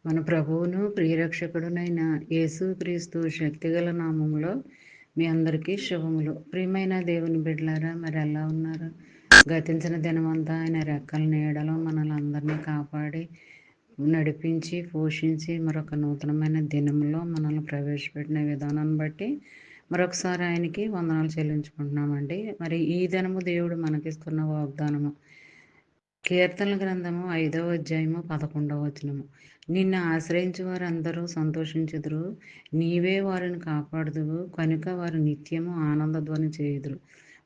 మన ప్రభువును ప్రియరక్షకుడునైన యేసుక్రీస్తు శక్తిగల నామములో మీ అందరికీ శుభములు. ప్రియమైన దేవుని బిడ్డలారా, మరి ఎలా ఉన్నారు? గతించిన దినమంతా ఆయన రెక్కల నీడలో మనల్ని అందరినీ కాపాడి నడిపించి పోషించి మరొక నూతనమైన దినంలో మనల్ని ప్రవేశపెట్టిన విధానాన్ని బట్టి మరొకసారి ఆయనకి వందనాలు చెల్లించుకుంటున్నామండి. మరి ఈ దినము దేవుడు మనకిస్తున్న వాగ్దానము కీర్తనల గ్రంథము 5వ అధ్యాయము 11వ వచనము. నిన్ను ఆశ్రయించు వారందరూ సంతోషించుదురు, నీవే వారిని కాపాడుదువు కనుక వారు నిత్యము ఆనందధ్వని చేయుదురు.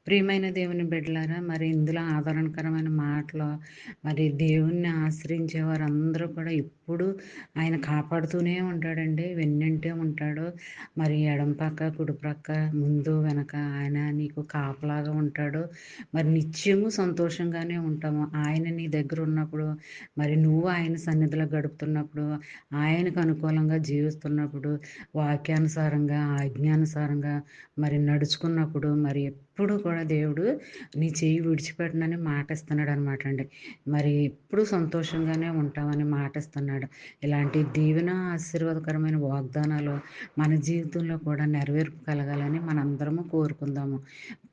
ప్రియమైన దేవుని బిడ్డలారా, మరి ఇందులో ఆదరణకరమైన మాటలు, మరి దేవుణ్ణి ఆశ్రయించే వారందరూ కూడా ఎప్పుడు ఆయన కాపాడుతూనే ఉంటాడండి, వెన్నంటే ఉంటాడు. మరి ఎడం పక్క కుడి ప్రక్క ముందు వెనక ఆయన నీకు కాపలాగా ఉంటాడు. మరి నిత్యము సంతోషంగానే ఉంటాము ఆయన నీ దగ్గర ఉన్నప్పుడు. మరి నువ్వు ఆయన సన్నిధిలో గడుపుతున్నప్పుడు, ఆయనకు అనుకూలంగా జీవిస్తున్నప్పుడు, వాక్యానుసారంగా ఆజ్ఞానుసారంగా మరి నడుచుకున్నప్పుడు, మరి ఎప్పుడు కూడా దేవుడు నీ చెయ్యి విడిచిపెట్టనని మాట ఇస్తున్నాడు అనమాట అండి. మరి ఎప్పుడు సంతోషంగానే ఉంటామని మాట ఇస్తున్నాడు. ఇలాంటి దీవెన ఆశీర్వాదకరమైన వాగ్దానాలు మన జీవితంలో కూడా నెరవేర్పు కలగాలని మనందరము కోరుకుందాము.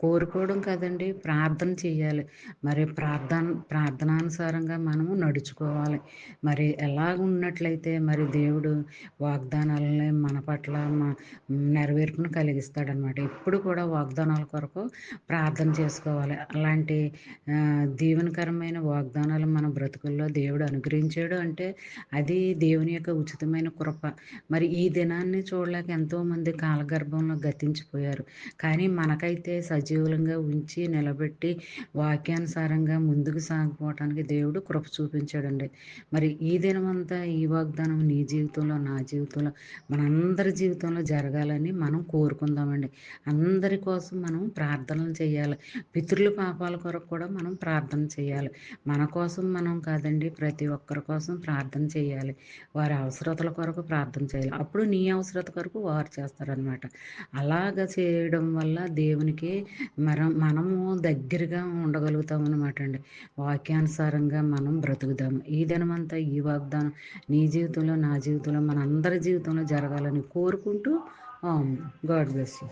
కోరుకోవడం కాదండి, ప్రార్థన చేయాలి. మరి ప్రార్థనానుసారంగా మనము నడుచుకోవాలి. మరి ఎలాగ ఉన్నట్లయితే మరి దేవుడు వాగ్దానాలని మన పట్ల నెరవేర్పును కలిగిస్తాడనమాట. ఎప్పుడు కూడా వాగ్దానాల కొరకు ప్రార్థన చేసుకోవాలి. అలాంటి దీవెనకరమైన వాగ్దానాలు మన బ్రతుకుల్లో దేవుడు అనుగ్రహించాడు అంటే అది దేవుని యొక్క ఉచితమైన కృప. మరి ఈ దినాన్ని చూడలేక ఎంతోమంది కాలగర్భంలో గతించిపోయారు. కానీ మనకైతే సజీవులంగా ఉంచి నిలబెట్టి వాక్యానుసారంగా ముందుకు సాగిపోవటానికి దేవుడు కృప చూపించాడండి. మరి ఈ దినమంతా ఈ వాగ్దానం నీ జీవితంలో, నా జీవితంలో, మనందరి జీవితంలో జరగాలని మనం కోరుకుందామండి. అందరి కోసం మనం ప్రార్థనలు చేయాలి. పితరుల పాపాల కొరకు కూడా మనం ప్రార్థన చేయాలి. మన కోసం మనం కాదండి, ప్రతి ఒక్కరి కోసం ప్రార్థన చేయాలి. వారి అవసరతల కొరకు ప్రార్థన చేయాలి. అప్పుడు నీ అవసరత కొరకు వారు చేస్తారనమాట. అలాగ చేయడం వల్ల దేవునికి మనము దగ్గరగా ఉండగలుగుతాం అనమాట అండి. వాక్యానుసారంగా మనం బ్రతుకుదాము. ఈ దినమంతా ఈ వాగ్దానం నీ జీవితంలో, నా జీవితంలో, మన అందరి జీవితంలో జరగాలని కోరుకుంటూ గాడ్ బ్లెస్ యూ.